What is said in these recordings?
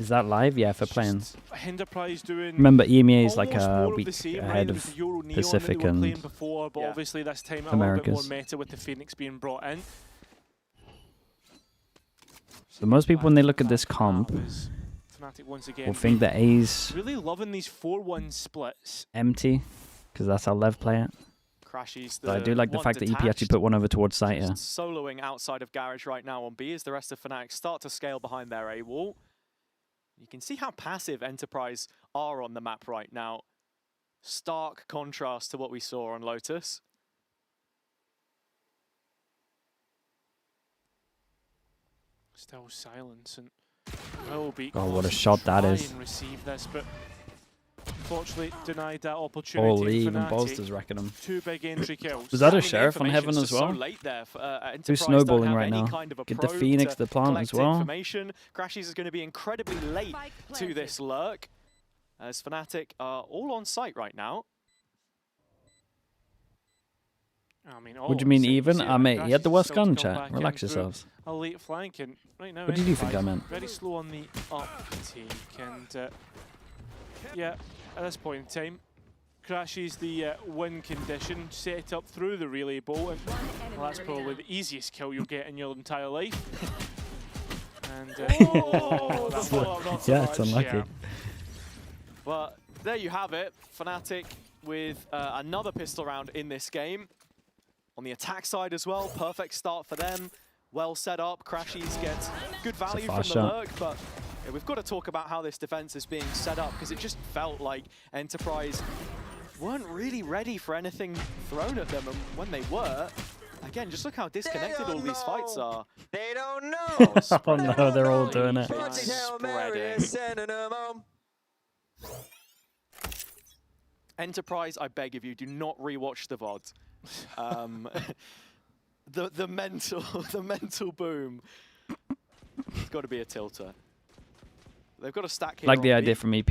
Is that live? Yeah, for Playins. Enterprise doing. Remember, EMEA is like almost a more of week the same, ahead right? It of was the Euro Neon Pacific that they were playing and before, but obviously this time a Americas. little bit more meta with the Phoenix being brought in. So most people, when they look at this comp, Fnatic once again will think that A's really loving these 4-1 splits. empty, because that's how Lev play it. Crashes But I do like the fact that EP actually put one over towards site here. Soloing outside of Garage right now on B as the rest of Fnatic start to scale behind their A wall. You can see how passive Enterprise are on the map right now. Stark contrast to what we saw on Lotus. Still silence and will be. Oh, what a shot that is! And receive this, but unfortunately denied that opportunity. Holy, even Fnatic. Bolster's wrecking him. 2 big entry kills. Was that a Sheriff on Heaven as well? So late there for, Who's snowballing right now? Get the Phoenix, the plant as well. Crashes is going to be incredibly late to this lurk, as Fnatic are all on site right now. I mean, What do you mean even? Mate, you had the worst gun, chat. Relax yourselves. A late flank, and right now. What did you think I meant? Very slow on the uptake, and yeah, at this point in time, Crashes the win condition set up through the relay bolt, and well, that's probably the easiest kill you'll get in your entire life. And yeah, it's unlucky. Yeah. But there you have it, Fnatic with another pistol round in this game. On the attack side as well, perfect start for them. Well set up, Crashes gets good value from the lurk, but yeah, we've got to talk about how this defense is being set up, because it just felt like Enterprise weren't really ready for anything thrown at them, and when they were, again, just look how disconnected all these fights are. They don't know. Oh no, they're all doing it. Enterprise, I beg of you, do not rewatch the VOD. The mental boom. It's got to be a tilter. They've got a stack here. Like the idea from EP.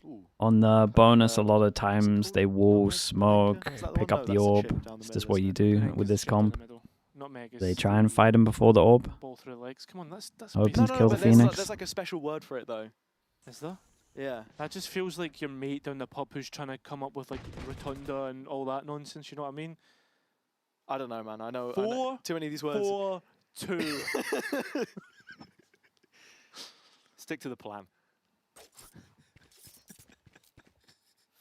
Ooh. On the bonus, a lot of times they wall, smoke, pick up the orb. Is this what you do with this comp? They try and fight him before the orb. Ball through the legs. Come on, that's Hoping to kill the but Phoenix. there's like a special word for it though. Is there? Yeah. That just feels like your mate down the pub who's trying to come up with like rotunda and all that nonsense, you know what I mean? I don't know, man. I know too many of these words. 4-2. Stick to the plan.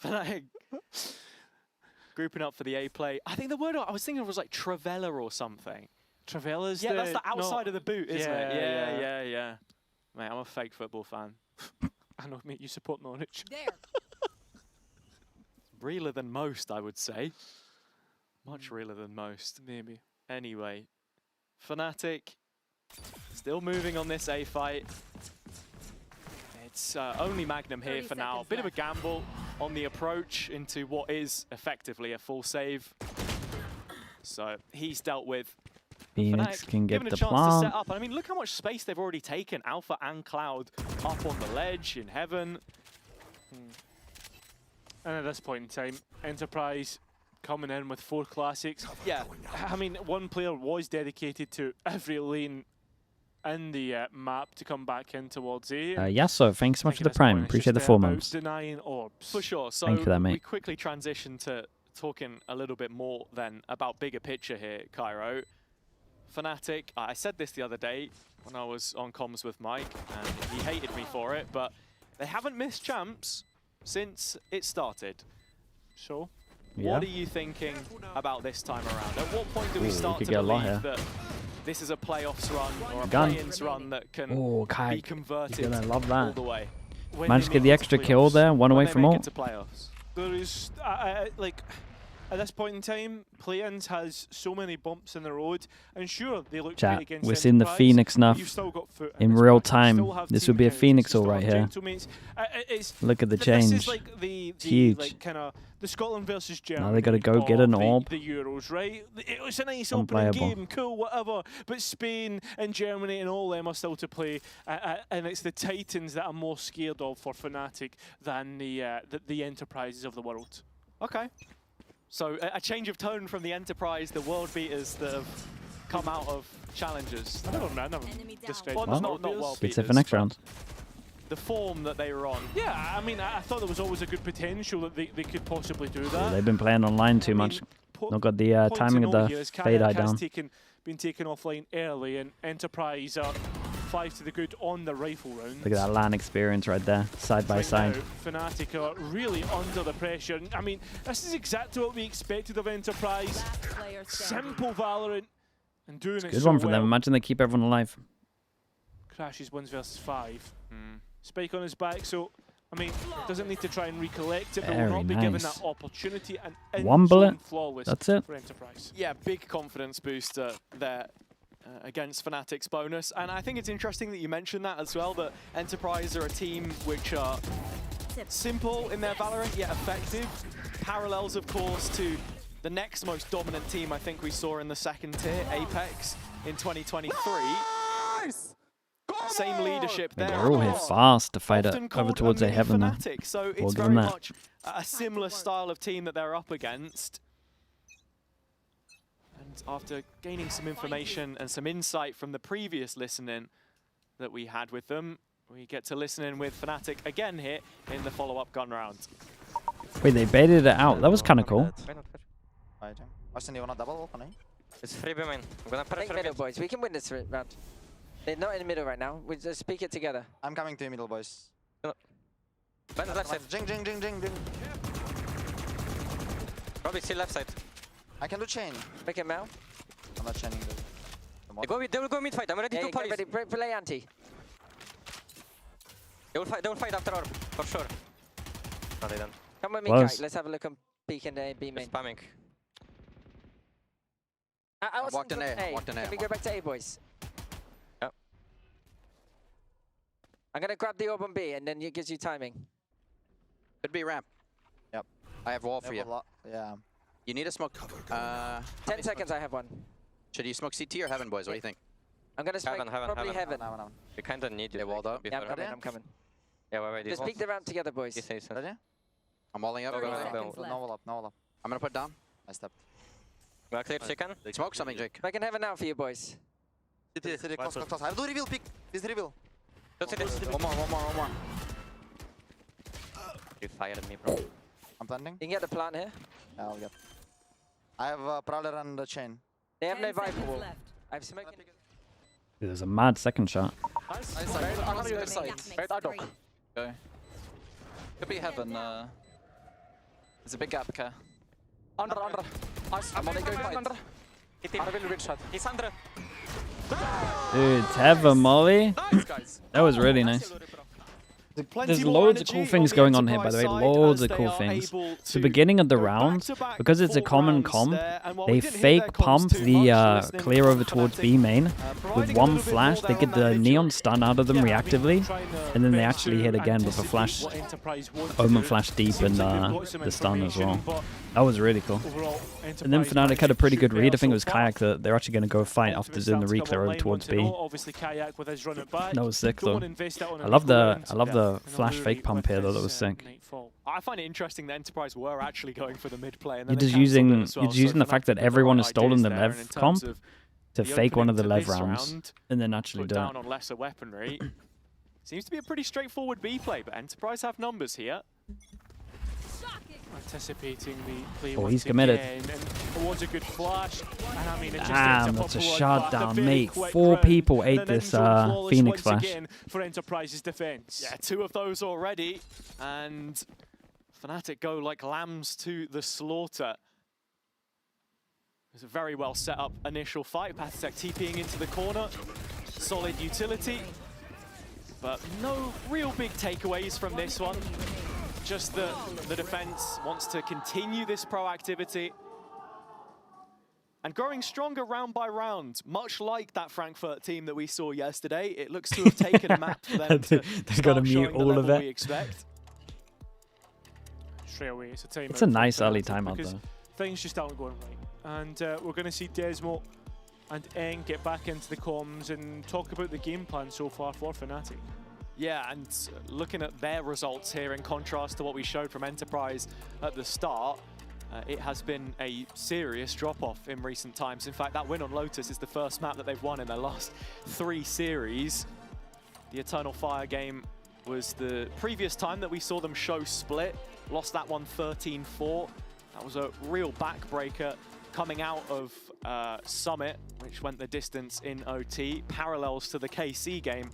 Fnatic grouping up for the A play. I think the word I was thinking of was like Travella or something. Travella's that's the outside of the boot, isn't it? Yeah. Yeah. Mate, I'm a fake football fan. I know, mate, you support Norwich. Realer than most, I would say. Much realer than most. Maybe. Anyway, Fnatic still moving on this A fight. It's only Magnum here for now. Bit of a gamble on the approach into what is effectively a full save. So he's dealt with. Phoenix can get given the a chance plant. to set up. I mean, look how much space they've already taken. Alpha and Cloud up on the ledge in heaven. And at this point in time, Enterprise coming in with 4 classics. Yeah. I mean, one player was dedicated to every lane in the map to come back in towards A. Yeah, so thanks so much for the prime. Appreciate the 4 months. Denying orbs. For sure. So Thank you for that, mate. we quickly transition to talking a little bit more then about bigger picture here, Cairo. Fnatic, I said this the other day when I was on comms with Mike, and he hated me for it, but they haven't missed champs since it started. So, what are you thinking about this time around? At what point do we start to believe that this is a playoffs run or a play-ins run that can be converted all the way? Managed to get the extra kill there, one away from all. There is, like, at this point in time, Playins has so many bumps in the road, and sure, they look great against we're seeing the Phoenix nuff in real time. This would be a Phoenix all right here. Look at the change. This is like the huge. Like kind of the Scotland versus Germany. Now they got to go get an orb. The Euros, right? It was a nice opening game, cool, whatever. But Spain and Germany and all them are still to play, and it's the Titans that I'm more scared of for Fnatic than the Enterprises of the world. Okay. So a change of tone from the Enterprise, the world beaters that have come out of challenges. I never described not world beaters. It's for next round. the form that they were on. Yeah, I mean, I thought there was always a good potential that they could possibly do that. They've been playing online too much. Not got the timing of the fade eye down. Been taken offline early, and Enterprise are 5 to the good on the rifle round. Look at that LAN experience right there, side by side. Now, Fnatic are really under the pressure. I mean, this is exactly what we expected of Enterprise. Simple Valorant and doing it Good so one for well. them. Imagine they keep everyone alive. Crashes 1 versus 5. Spike on his back, so I mean, doesn't need to try and recollect it, but will not be given that opportunity. And one bullet, flawless that's it. For Enterprise. Yeah, big confidence booster there against Fnatic's bonus. And I think it's interesting that you mentioned that as well, that Enterprise are a team which are simple in their Valorant, yet effective. Parallels, of course, to the next most dominant team I think we saw in the second tier, Apex, in 2023. Same leadership there. They're all here fast to fight it over towards a heaven there. So it's very much a similar style of team that they're up against. And after gaining some information and some insight from the previous listening that we had with them, we get to listen in with Fnatic again here in the follow-up gun round. Wait, they baited it out. That was kind of cool. It's free B main. I'm gonna play middle, boys. We can win this round. They're not in the middle right now. We just speak it together. I'm coming to you, middle, boys. Left side. Jing. Probably still left side. I can do chain. Pick him out. I'm not chaining They will go mid fight. I'm ready to party. Play anti. They will fight after orb, for sure. No, they don't. Come with me, guys. Let's have a look and peek in the B main. Spamming. I walked in A. Can we go back to A, boys? Yep. I'm gonna grab the orb on B, and then it gives you timing. Could be ramp. Yep. I have wall for you. Yeah. You need a smoke. 10 seconds, I have one. Should you smoke CT or heaven, boys? What do you think? I'm gonna smoke probably heaven. We kinda need you. They walled up. Yeah, I'm coming. Yeah, wait. Just peek the round together, boys. I'm walling up. No wall up. I'm gonna put down. I stepped. Well, clear chicken. Smoke something, Jake. I can heaven now for you, boys. City, close. I have to reveal, pick. This reveal. One more. You fired me, bro. I'm planting. You can get the plant here. Yeah, I'll get. I have Prowler and the chain. They have no Viper wall. I have smoke. There's a mad second shot. Nice. I'm on the other side. Right, I dock. Go. Could be heaven. There's a big gap, okay. Under. I'm on it, go fight. I will reach shot. He's under. Dude, it's heaven, Molly. Nice, guys. That was really nice. There's loads of cool things going on here, by the way. Loads of cool things. It's the beginning of the round, because it's a common comp, they fake pump the clear over towards B main. With one flash, they get the neon stun out of them reactively, and then they actually hit again with a flash, Omen flash deep and the stun as well. That was really cool. And then Fnatic had a pretty good read. I think it was Kayak that they're actually going to go fight after doing the re-clear over towards B. That was sick though. I love the flash fake pump here though. That was sick. I find it interesting that Enterprise were actually going for the mid play. And you're just using the fact that everyone has stolen the Lev comp to fake one of the Lev rounds and then actually do it. Down on lesser weaponry. Seems to be a pretty straightforward B play, but Enterprise have numbers here. Anticipating the play. Oh, he's committed. And it was a good flash. And I mean, it just damn, that's a shot down, mate. 4 people ate this Phoenix flash. For Enterprise's defense. Yeah, 2 of those already. And Fnatic go like lambs to the slaughter. It was a very well set up initial fight. Pathetic TPing into the corner. Solid utility. But no real big takeaways from this one. Just that the defense wants to continue this proactivity and growing stronger round by round, much like that Frankfurt team that we saw yesterday. It looks to have taken a map for them to gotta mute all of it. We expect. Straight away, it's a timeout. It's a nice early timeout though. Things just aren't going right, and we're going to see Desmo and Eng get back into the comms and talk about the game plan so far for Fnatic. Yeah, and looking at their results here in contrast to what we showed from Enterprise at the start, it has been a serious drop-off in recent times. In fact, that win on Lotus is the first map that they've won in their last 3 series. The Eternal Fire game was the previous time that we saw them show split. Lost that one 13-4. That was a real backbreaker coming out of Summit, which went the distance in OT. Parallels to the KC game,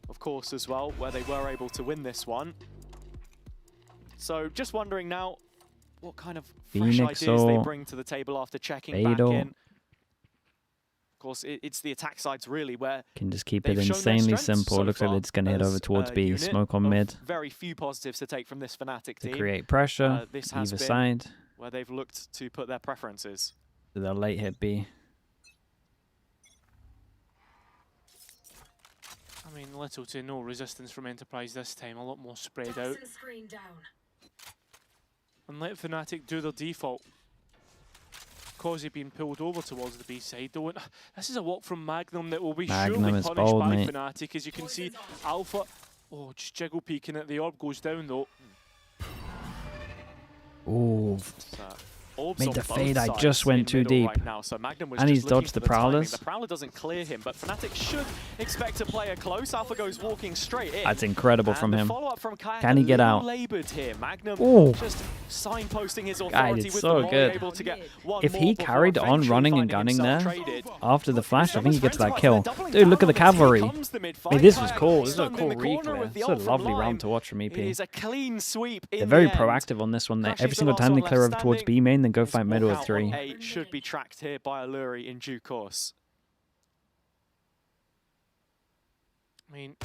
of course, as well, where they were able to win this one. So just wondering now what kind of fresh ideas they bring to the table after checking back in. Of course, it's the attack sides really where can just keep it insanely simple. So looks like it's going to head over towards B. Smoke on mid. Very few positives to take from this Fnatic team. To create pressure this has either been side. Where they've looked to put their preferences. So they'll late hit B. I mean, little to no resistance from Enterprise this time. A lot more spread out. And let Fnatic do their default. Causey being pulled over towards the B side. This is a walk from Magnum that will be surely punished by Fnatic. As you can see, Alpha, just jiggle peeking at the orb, goes down though. Ooh. Made the fade. I just went too deep. Right now, so and he's dodged the Prowlers. The Prowler doesn't clear him, but Fnatic should expect to play a close. Alpha goes walking straight in. That's incredible from him. From Can he get out? Here. Magnum just signposting his authority with so good. Able to get if he carried on running and gunning there after the flash, I think he gets that kill. Dude, look at the cavalry. I mean, this was cool. This is a cool replay. It's a lovely round to watch from EP. It is a clean sweep. They're very proactive on this one. Every single time they clear over towards B main, then go fight middle of 3. Should be tracked here by Alluri in due course. I mean,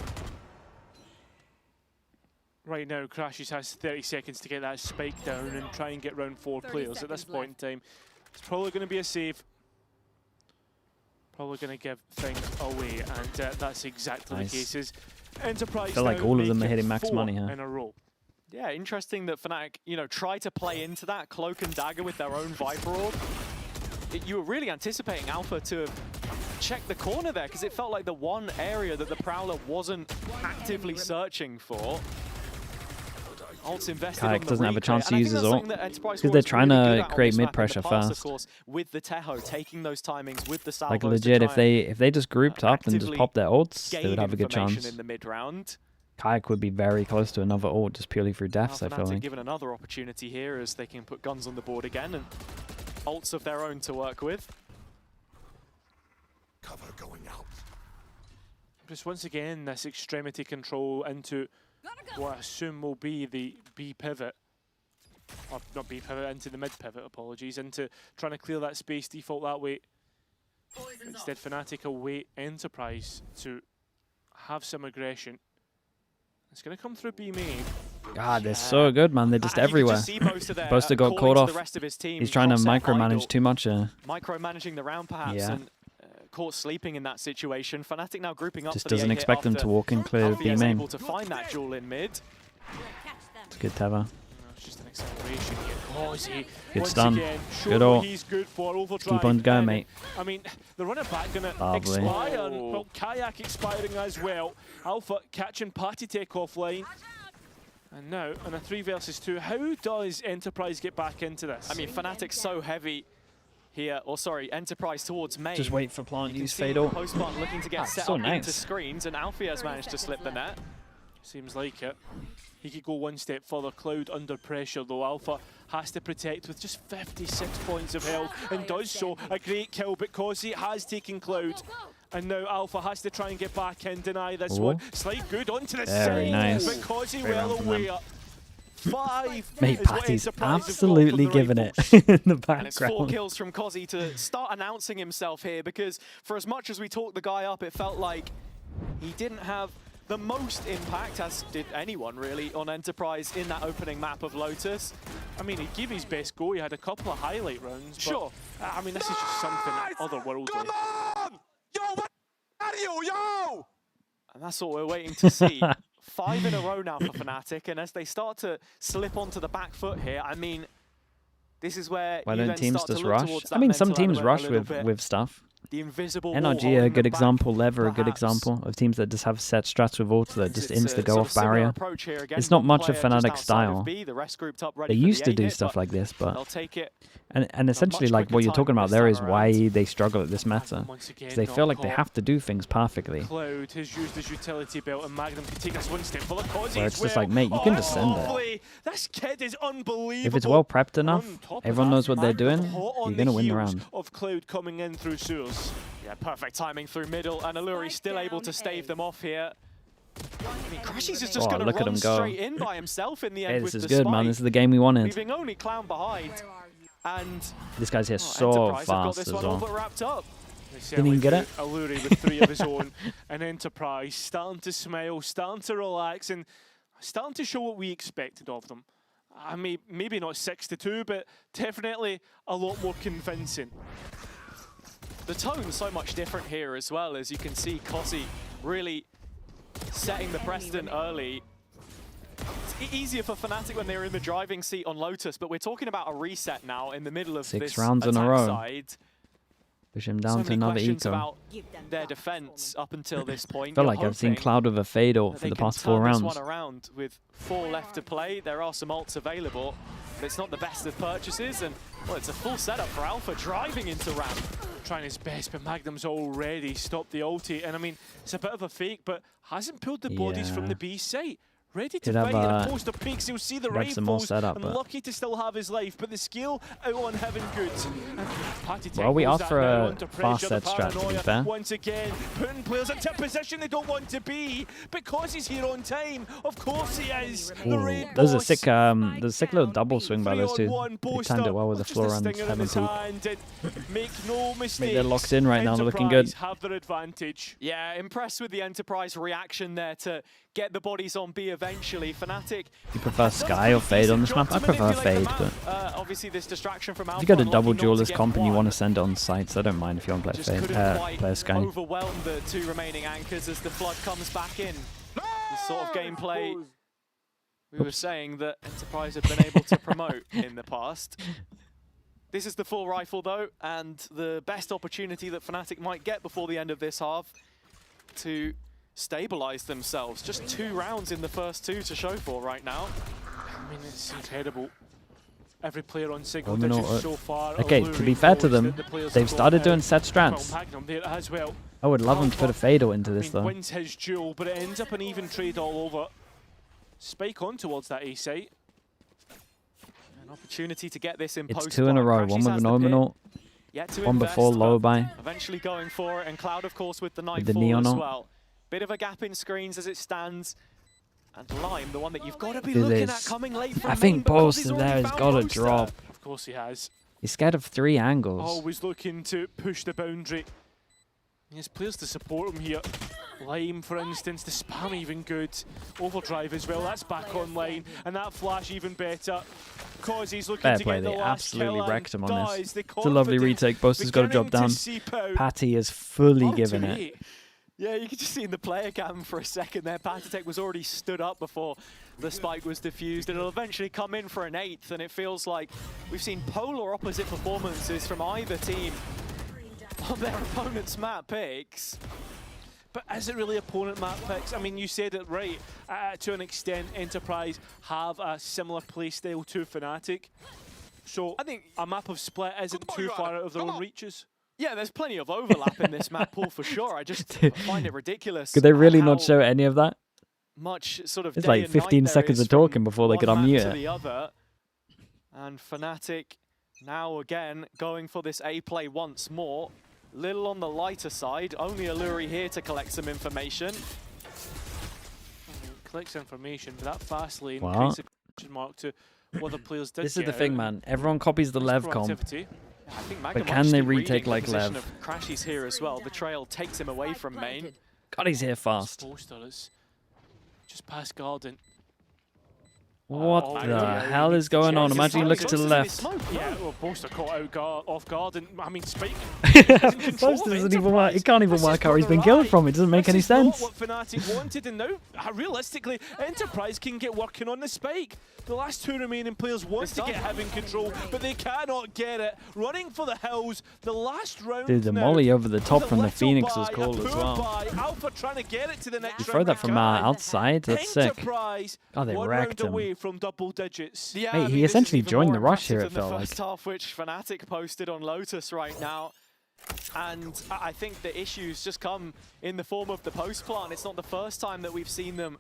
right now, Crashes has 30 seconds to get that spike down and try and get round 4 clears. At this point in time, it's probably going to be a save. Probably going to give things away, and that's exactly the case. Enterprise. I feel like all of them are hitting max money in a row. Yeah, interesting that Fnatic, try to play into that cloak and dagger with their own Viper Orb. You were really anticipating Alpha to check the corner there, because it felt like the one area that the Prowler wasn't actively searching for. Ult's invested on the doesn't have a chance to use his ult, because they're trying to create mid-pressure fast. Of course, with the Teho, taking those timings with the salvos. Like legit, if they just grouped up and just popped their ults, they would have a good chance. In the mid-round. Kayak would be very close to another ult just purely through deaths, I feel like. Given another opportunity here as they can put guns on the board again and ults of their own to work with. Cover going out. Just once again, this extremity control into what I assume will be the B pivot. Or not B pivot, into the mid pivot, apologies. Into trying to clear that space, default that way. Instead, Fnatic await Enterprise to have some aggression. It's going to come through B main. God, they're so good, man. They're just everywhere. Boaster got caught off. He's trying to micromanage too much. Micromanaging the round, perhaps, and caught sleeping in that situation. Fnatic now grouping up. Just doesn't expect them to walk in clear B main. Able to find that jewel in mid. It's good, Teva. It's just an acceleration here. Causey, good stun. Again, good ult. He's good for keep on going, mate. I mean, the runner back going to expire. And, well, Kayak expiring as well. Alpha catching Party take offline. And now, in a 3 versus 2, how does Enterprise get back into this? I mean, Fnatic's so heavy here, or sorry, Enterprise towards main. Just wait for plant, use Fatal. Post-plant looking to get set up into screens, and Alfie has managed to slip the net. Seems like it. He could go one step further. Cloud under pressure, though. Alpha has to protect with just 56 points of health, and does so. A great kill, but Causey has taken Cloud. And now Alpha has to try and get back in, deny this one. Slight good onto the side, nice. but Causey well aware. 5 Mate, Patty's absolutely giving it in the background. And it's 4 kills from Causey to start announcing himself here, because for as much as we talked the guy up, it felt like he didn't have the most impact, as did anyone really, on Enterprise in that opening map of Lotus. I mean, he gave his best go. He had a couple of highlight rounds. Sure. I mean, this is just something otherworldly. Come on! Yo, what are you, yo? And that's what we're waiting to see. 5 in a row now for Fnatic, and as they start to slip onto the back foot here, I mean, this is where why don't teams just rush? I mean, some teams rush with stuff. the invisible NRG wall are a holding good them back, example, Lever a good perhaps. example of teams that just have set strats with ults that just It's insta a go sort off of similar barrier. approach here again. It's not One much of player just Fnatic outside of style. B, the rest grouped up ready They for used the to do A-hit, stuff but like this, but they'll take it. and essentially like what you're talking about there is why they struggle at this meta. Because they feel like they have to do things perfectly. Cloud has used his utility belt, and Magnum can take us one step further. Where it's just like, mate, you can just send it. This kid is unbelievable. If it's well prepped enough, On top of everyone that, knows what they're doing, Magnum hot on you're going to win the heels round. Of Cloud coming in through sewers. Yeah, perfect timing through middle, and Alluri still able to stave them off here. I mean, Crashies is just going to look at run him go. straight in by himself in the end Hey, with this the is good, spike, man. This is the game we wanted. leaving only Clown behind. And This guy's here so Enterprise have got fast this as one all well. but wrapped up. Didn't even get it? Alluri with 3 of his own, and Enterprise starting to smile, starting to relax, and starting to show what we expected of them. I mean, maybe not 6-2, but definitely a lot more convincing. The tone's so much different here as well, as you can see Kossi really setting the precedent early. It's easier for Fnatic when they're in the driving seat on Lotus, but we're talking about a reset now in the middle of 6 this rounds in a attack row. side. Push him So down to many another questions eco. about their defense up until this point. I feel You're like I've seen hoping Cloud with a fade ult that for they the can past 4 turn rounds. this one around with 4 left to play. There are some ults available, but it's not the best of purchases, and well, it's a full setup for Alpha driving into ramp. Trying his best, but Magnum's already stopped the ulti, and I mean, it's a bit of a fake, but hasn't pulled the bodies from Yeah. the B site. Ready to Could have, fight in a post of peaks, you'll see the could have some more rifles, setup, and but- lucky to still have his life, but the skill out on Heaven Goods. Well, we asked for a fast set strat, to be fair. Once again, putting players into a position they don't want to be, because he's here on time. Of course he is. The Ooh, Raid there's a Boss. sick, there's a sick little double swing by those two. 3-on-1 They Boaster, timed it well with the just floor a and stinger in 7 his peak. hand, and make no mistakes. they're locked in right now, they're looking good. Enterprise have their advantage. Yeah, impressed with the Enterprise reaction there to get the bodies on B eventually. Fnatic. You prefer Sky or Fade on this map? I prefer Fade, but Obviously this distraction from Alpha. if you got a unlucky double not to duelist get comp and you one. want to send it on sites, I don't mind if you want to play Just Fade, couldn't quite play Sky. overwhelm the 2 remaining anchors as the flood comes back in. The sort of gameplay we were saying that Enterprise have been able to promote in the past. This is the full rifle though, and the best opportunity that Fnatic might get before the end of this half to stabilize themselves. Just 2 rounds in the first 2 to show for right now. I mean, it's incredible. Every player on single Domino, digits so far. okay, to be fair to them, they've started doing set strats. Magnum there as well. I would love them to put a Fade ult into I this mean, though. wins his duel, but it ends up an even trade all over. Spike on towards that A site. An opportunity to get this in It's post 2 in a row, Crashies one with has an the Omen pit. ult, Yet to one invest, before but low by. eventually going for it, and Cloud of course with the the Nightfall neon as ult. well. Bit of a gap in screens as it stands. And Lime, the one that you've got to be Do looking this. at coming late from I main, think because Boaster he's already there has found got to Boaster. drop. Of course he has. He's scared of 3 angles. Always looking to push the boundary. He has players to support him here. Lime, for instance, the spam even good. Overdrive as well, that's back online. And that flash even better. Cause he's looking Fair to play, get the they last absolutely kill wrecked him and on this. dies. The It's a lovely confidence retake. Boaster's got to drop beginning down. to seep out. Patty is fully Oh, giving to it. eight. Yeah, you could just see in the player cam for a second there, Patatech was already stood up before the spike was diffused, and it'll eventually come in for an 8th, and it feels like we've seen polar opposite performances from either team on their opponent's map picks. But is it really opponent map picks? I mean, you said it right. To an extent, Enterprise have a similar playstyle to Fnatic. So I think a map of Split isn't too far out of their own reaches. Yeah, there's plenty of overlap in this map pool for sure. I just find it ridiculous. Could they really not how show any of that? much sort of It's day like and night 15 there seconds is of talking from before they could one map unmute to it. the other. And Fnatic now again going for this A play once more. Little on the lighter side, only Alluri here to collect some information. Collects information, but that fast lane What? creates a question mark to what the players did. This is the get thing, out. man. Everyone copies the Lev comp. Proactivity. I think Magnum can they actually retake reading the like position Lev? of Crashies here as well. The trail takes him away from main. God, he's here fast. Poster is just past Garden. What Oh, the yeah, hell is going on? Imagine he looks to the left. Yeah, well, Boast are caught off guard, and I mean, Spike. Boast doesn't even work. He can't even work out where he's been killed from. It doesn't make any sense. What Fnatic wanted, and now realistically, Enterprise can get working on the Spike. The last two remaining players want to get Heaven control, but they cannot get it. Running for the hills, the last round. Dude, the now, molly over the top with a from the little Phoenix buy, was a cool as poor well. buy. Alpha trying to get it to the next You throw round. that from outside. That's sick. Enterprise, Oh, they one wrecked round him. away from double digits. Yeah, Mate, I he mean, this is essentially even joined more the rush here, impressive it than felt the first half, which Fnatic posted on Lotus right now. And I think the issues just come in the form of the post plant. It's not the first time that we've seen them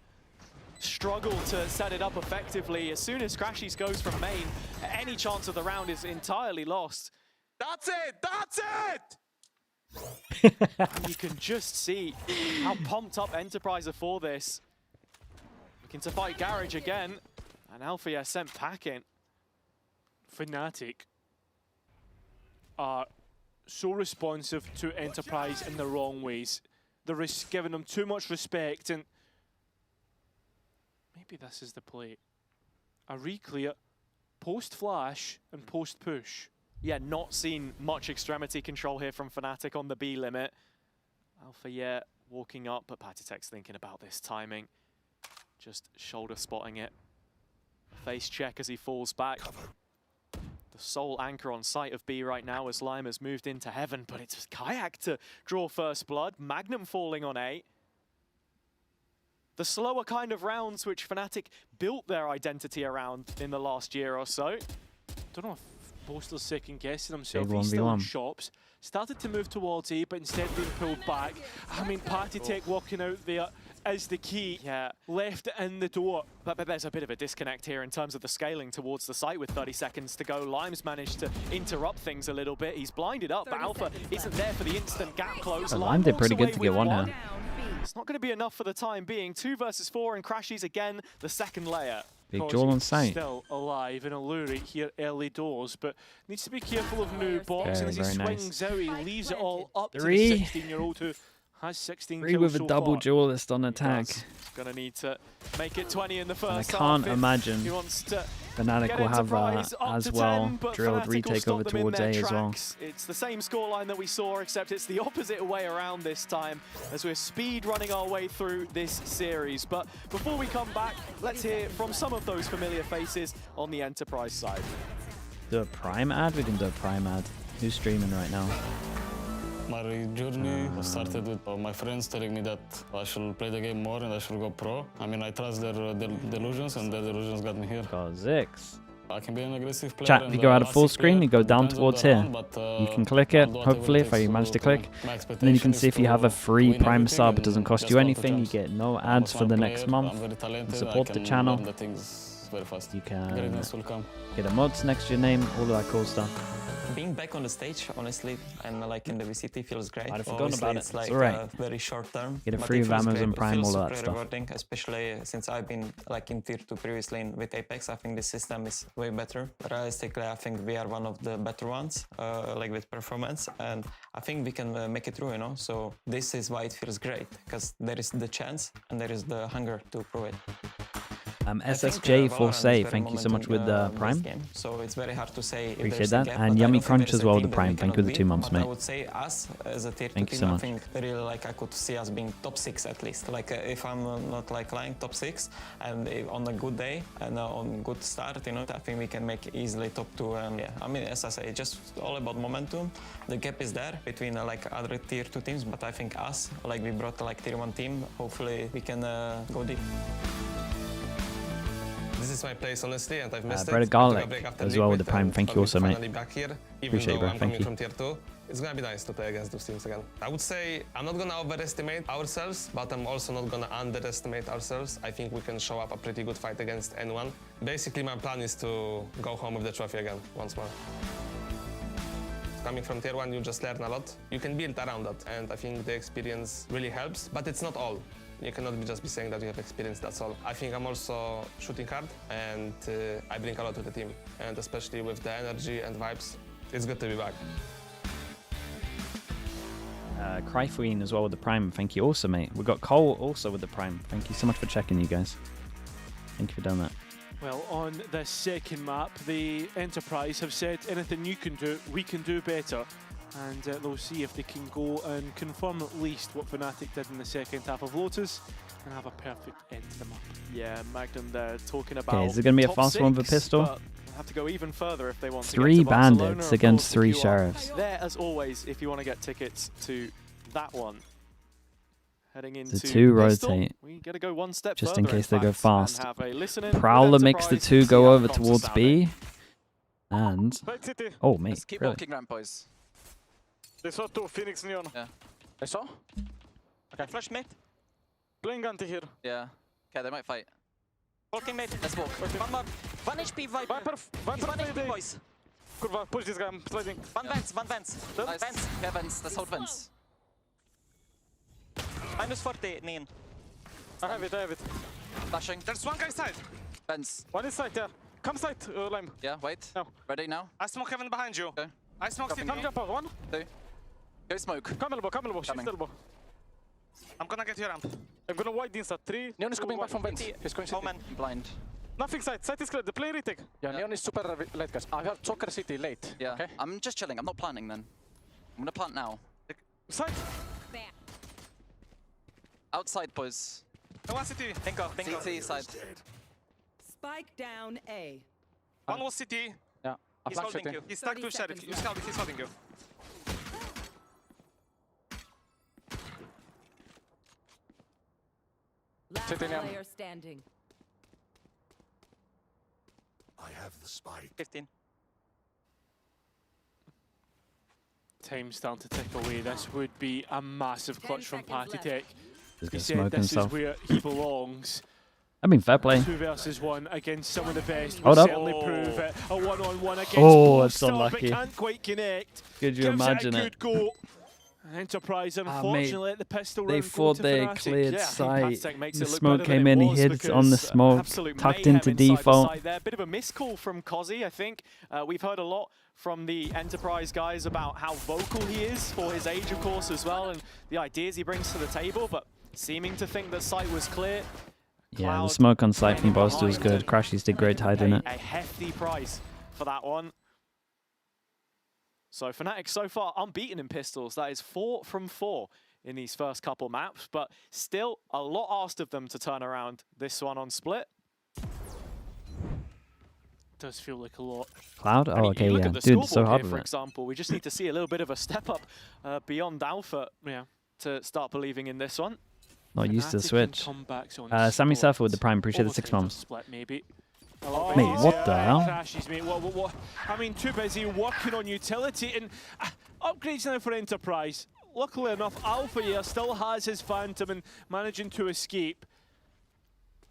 struggle to set it up effectively. As soon as Crashies goes from main, any chance of the round is entirely lost. That's it! That's it! And you can just see how pumped up Enterprise are for this. Looking to fight Garage again. And Alpha sent packing. Fnatic are so responsive to Enterprise in the wrong ways. They're giving them too much respect, and maybe this is the play. A re-clear, post-flash and post-push. Yeah, not seen much extremity control here from Fnatic on the B limit. Alpha walking up, but Patitek's thinking about this timing. Just shoulder spotting it. Face check as he falls back. The sole anchor on site of B right now as Lime has moved into Heaven, but it's Kayak to draw first blood. Magnum falling on A. The slower kind of rounds which Fnatic built their identity around in the last year or so. Don't know if Boaster's second guessing himself. Big He's still in 1v1. shops. Started to move towards A, but instead being pulled back. I mean, Patitek walking out there is the key. Yeah. Left in the door. But there's a bit of a disconnect here in terms of the scaling towards the site with 30 seconds to go. Lime's managed to interrupt things a little bit. He's blinded up, but Alpha isn't there for the instant gap close. Well, Lime did walks pretty good away to get with one here. It's not going to be enough for the time being. 2 versus 4 and Crashies again, the second layer. Big Cause Joel on he's site. Still alive and Alluri here early doors, but needs to be careful of new box. And as he Very nice. swings out, he leaves it all up to Three. the 16-year-old who has 16 Three kills with a so double far. duelist on attack. Going to need to make it 20 in the And first I half. can't if imagine He wants to Fnatic get will have Enterprise up as to well 10, but drilled Fnatic will retake stop over them in towards A their as well. tracks. It's the same scoreline that we saw, except it's the opposite way around this time, as we're speed running our way through this series. But before we come back, let's hear from some of those familiar faces on the Enterprise side. Do a Prime ad? We can do a Prime ad. Who's streaming right now? My journey started with my friends telling me that I should play the game more and I should go pro. I mean, I trust their delusions, and their delusions got me here. Got Zix. I can be an aggressive player. Chat, if and you go out of a full classic screen, player you go at down times of towards the here. round, but, You can click it, I'll do whatever hopefully, it if takes you manage to to click. my And then you can expectation see is if you have a to free win Prime everything sub, it and doesn't cost just you go to anything. You champs. get no I'm a ads for fun the player, next month. I'm very talented, Support I the can channel. learn the things very fast. You can Greatness will come. get emotes next to your name, all of that cool stuff. Being back on the stage, honestly, and like in the VCT feels great. I'd have forgotten Obviously, about it. it's like It's alright. very short term. Get a but free it feels Amazon great. Prime, It feels all of that super stuff. rewarding, especially since I've been like in tier 2 previously with Apex. I think the system is way better. Realistically, I think we are one of the better ones, like with performance, and I think we can make it through, you know. So this is why it feels great, because there is the chance and there is the hunger to prove it. SSJ for Valorant say, is very thank you so much with the this Prime. game. So it's very hard to say if Appreciate there's that. a gap, And but I Yummy don't think Crunch there's as a well team with the that Prime. we Thank you cannot with the 2 beat, months, but mate. I would say us as a tier 2 Thank you team, so I much. think really like I could see us being top 6 at least. Like if I'm not like lying, top 6, and on a good day and on good start, you know, I think we can make easily top 2. And yeah, I mean, as I say, it's just all about momentum. The gap is there between like other tier 2 teams, but I think us, like we brought like tier 1 team, hopefully we can go deep. This is my place, honestly, and I've missed Bread it. of garlic I took a break after as well with the Liquid, Prime. and Thank you I'm also, mate. finally back here, even Appreciate it, though bro. I'm Thank coming you. from tier 2. It's gonna be nice to play against those teams again. I would say I'm not gonna overestimate ourselves, but I'm also not gonna underestimate ourselves. I think we can show up a pretty good fight against anyone. Basically, my plan is to go home with the trophy again, once more. Coming from tier 1, you just learn a lot. You can build around that, and I think the experience really helps, but it's not all. You cannot just be saying that you have experience, that's all. I think I'm also shooting hard, and I bring a lot to the team. And especially with the energy and vibes, it's good to be back. Cryfuine as well with the Prime. Thank you also, mate. We got Cole also with the Prime. Thank you so much for checking, you guys. Thank you for doing that. Well, on the second map, the Enterprise have said anything you can do, we can do better. And they'll see if they can go and confirm at least what Fnatic did in the second half of Lotus and have a perfect end to the map. Yeah, Magnum, they're talking about. Okay, is it going to be a top fast one with six, pistol? but have to go even further if they want to 3 get to Barcelona. bandits Of against course, 3 if you are sheriffs. there, as always, if you want to get tickets to that one. Heading into The 2 pistol, rotate. we got to go one step Just further, in case they go fact, fast. and have a listen-in with Prowler makes the Enterprise 2 and go see how over the comms are towards sounding. B. And... Right city. Oh, mate. Let's keep Really? walking ramp, boys. They saw 2, Phoenix Neon. Yeah. I saw? Okay. Flash mate. Playing anti here. Yeah. Okay, they might fight. Walking mate. Let's walk. One more. 1 HP Viper. Viper, One Viper, HP boys. Kurva, push this guy, I'm sliding. One vents, one vents. Nice. Vents. Yeah, vents. Let's hold vents. Minus 40, Neon. I have it. Flashing. There's one guy side. Vents. One is side, yeah. Come side, Lime. Yeah, wait. No. Ready now? I smoke heaven behind you. Okay. I smoke city. Come jump out, 1. Go smoke. Come elbow, shift Coming. elbow. I'm gonna get your ramp. I'm gonna wide inside. 3. Neon is coming back from vents. He's going city. Omen. Blind. Nothing side. Side is clear. The play retake. Yeah, Yeah. Neon is super late, guys. I have Choker City late. Yeah. Okay. I'm just chilling. I'm not planning then. I'm gonna plant now. Side. Outside, boys. One city. Bingo, bingo. CT side. Spike down A. One was city. Yeah. I He's flash holding city. you. He's stuck 30 to sheriff. seconds He's holding you. Last City neon. player standing. I have the spike. 15. Time's starting to tick away. This would be a massive 10 clutch from seconds left. Patitech. He's He going to said smoke this himself. is where he belongs. I mean, fair play. 2 versus 1 against some of the best. Hold Will up. certainly prove it. A 1-on-1 against Oh, it's Polestar, unlucky. but can't quite connect. Could you Gives imagine it a it? good go. Enterprise, unfortunately, at the pistol They round go thought to they Fnatic. cleared Yeah, I think sight. Patitech makes The it look smoke better than came it in, he was hid on the because, smoke, absolute tucked mayhem into inside the default. site there. Bit of a miscall from Kozzy, I think. We've heard a lot from the Enterprise guys about how vocal he is for his age, of course, as well, and the ideas he brings to the table, but seeming to think that site was clear. Yeah, the Cloud smoke on site from getting Boster was behind good. Crashies did great hiding it. a hefty price for that one. So Fnatic so far unbeaten in pistols. That is 4 from 4 in these first couple maps, but still a lot asked of them to turn around this one on split. Does feel like a lot. Cloud? I Oh, mean, okay, you look yeah. at the Dude, so scoreboard hard here, with for it. example. We just need to see a little bit of a step up beyond Alpha Yeah. to start believing in this one. Not used to the Fnatic switch. can comebacks on Sammy split. Surfer with the Prime. Appreciate the 6 Overtime for months. Split, maybe. Mate, what the hell? Crashes, mate. What? I mean, too busy working on utility and upgrades now for Enterprise. Luckily enough, Alpha here still has his Phantom and managing to escape.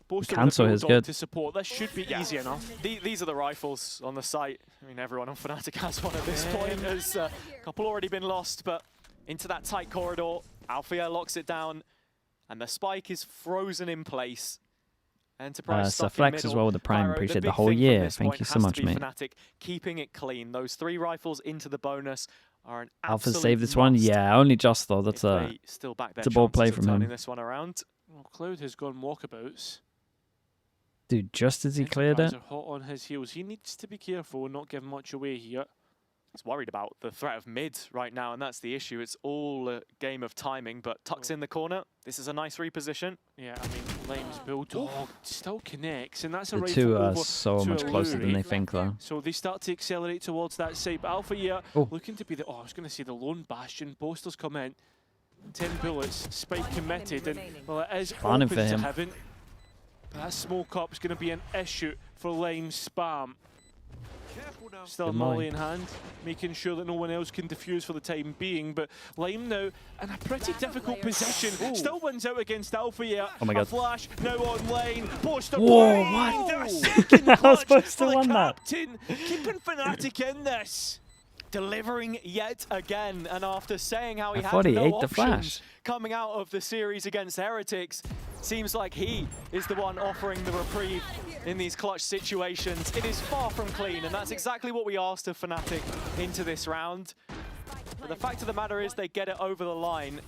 Boasted with a Cancel is Bulldog good. to support. This should be easy enough. These are the rifles on the site. I mean, everyone on Fnatic has one at this point. There's a couple already been lost, but into that tight corridor, Alpha locks it down, and the spike is frozen in place. Enterprise stuck in Flex as middle. well with the Prime. Pyro, Appreciate the big whole thing from year. this Thank point you so has to much, be mate. Fnatic keeping it clean. Those 3 rifles into the bonus are an Alpha absolute saved this one? must Yeah, only just though. That's if a they still back their it's a bold play chances of from him. turning this one around. Well, Cloud has gone walkabouts. dude. Just as he cleared it. Enterprise are hot on his heels. He needs to be careful and not give much away here. He's worried about the threat of mid right now, and that's the issue. It's all a game of timing, but tucks in the corner. This is a nice reposition. Yeah, I mean, Lime's Bulldog still connects, and that's a The rifle two are over so to much closer than Alluri. they think, though. So they start to accelerate towards that side. But Alpha here looking to be the, I was going to say the lone bastion. Boasters come in, 10 bullets, Spike committed, and well, it is Planning open for to him. heaven. But that smoke up is going to be an issue for Lime's spam. Still a Good molly mind. in hand, making sure that no one else can defuse for the time being. But Lime now in a pretty difficult position. Still wins out against Alpha here. Oh my A God. flash now online. Poster Whoa, blind. what? A second I was clutch supposed to for the win that. captain. Keeping Fnatic in this. Delivering yet again, and after saying how he I had thought he no ate the options flash. coming out of the series against Heretics, seems like he is the one offering the reprieve in these clutch situations. It is far from clean, and that's exactly what we asked of Fnatic into this round. But the fact of the matter is they get it over the line.